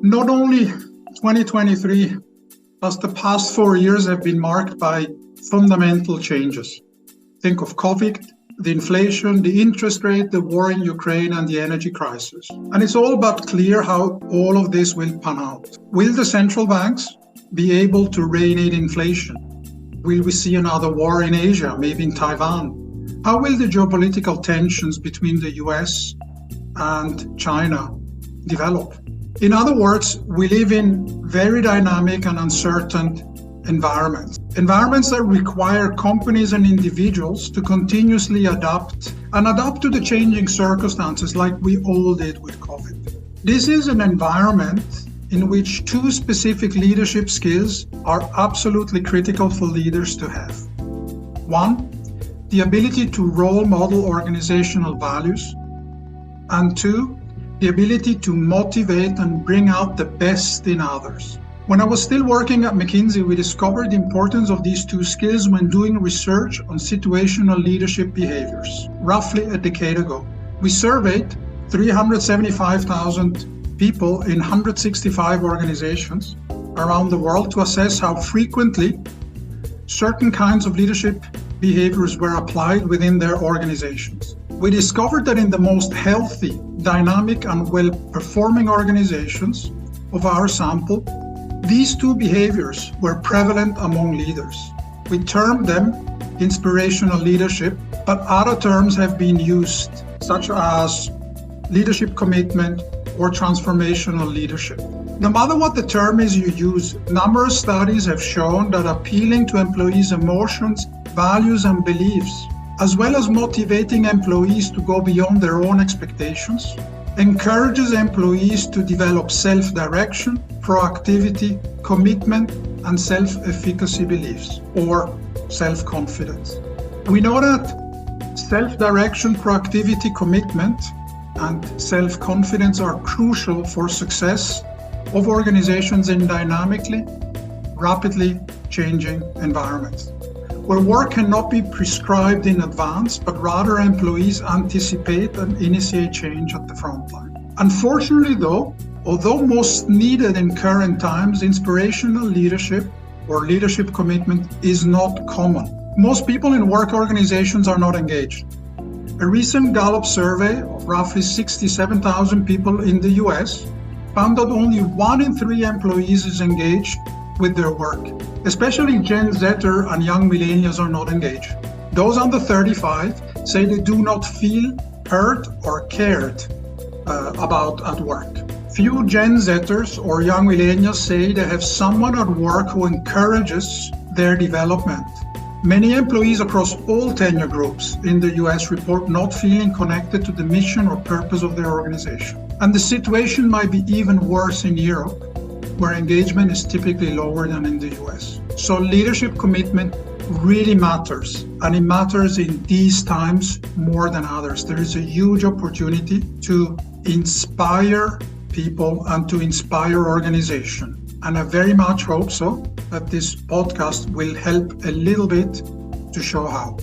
Not only 2023, but the past 4 years have been marked by fundamental changes. Think of COVID, the inflation, the interest rate, the war in Ukraine, and the energy crisis. And it's all but clear how all of this will pan out. Will the central banks be able to rein in inflation? Will we see another war in Asia, maybe in Taiwan? How will the geopolitical tensions between the US and China develop? In other words, we live in very dynamic and uncertain environments that require companies and individuals to continuously adapt to the changing circumstances like we all did with COVID. This is an environment in which two specific leadership skills are absolutely critical for leaders to have. One, the ability to role model organizational values, and two, the ability to motivate and bring out the best in others. When I was still working at McKinsey, we discovered the importance of these two skills when doing research on situational leadership behaviors. Roughly a decade ago, we surveyed 375,000 people in 165 organizations around the world to assess how frequently certain kinds of leadership behaviors were applied within their organizations. We discovered that in the most healthy, dynamic, and well-performing organizations of our sample, these two behaviors were prevalent among leaders. We termed them inspirational leadership, but other terms have been used, such as leadership commitment or transformational leadership. No matter what the term is you use, numerous studies have shown that appealing to employees' emotions, values, and beliefs, as well as motivating employees to go beyond their own expectations, encourages employees to develop self-direction, proactivity, commitment, and self-efficacy beliefs, or self-confidence. We know that self-direction, proactivity, commitment, and self-confidence are crucial for success of organizations in dynamically, rapidly changing environments, where work cannot be prescribed in advance, but rather employees anticipate and initiate change at the front line. Unfortunately, though, although most needed in current times, inspirational leadership or leadership commitment is not common. Most people in work organizations are not engaged. A recent Gallup survey of roughly 67,000 people in the US found that only 1 in 3 employees is engaged with their work. Especially Gen Zer and young millennials are not engaged. Those under 35 say they do not feel heard or cared about at work. Few Gen Zers or young millennials say they have someone at work who encourages their development. Many employees across all tenure groups in the US report not feeling connected to the mission or purpose of their organization. And the situation might be even worse in Europe, where engagement is typically lower than in the US. So leadership commitment really matters, and it matters in these times more than others. There is a huge opportunity to inspire people and to inspire organization. And I very much hope so that this podcast will help a little bit to show how.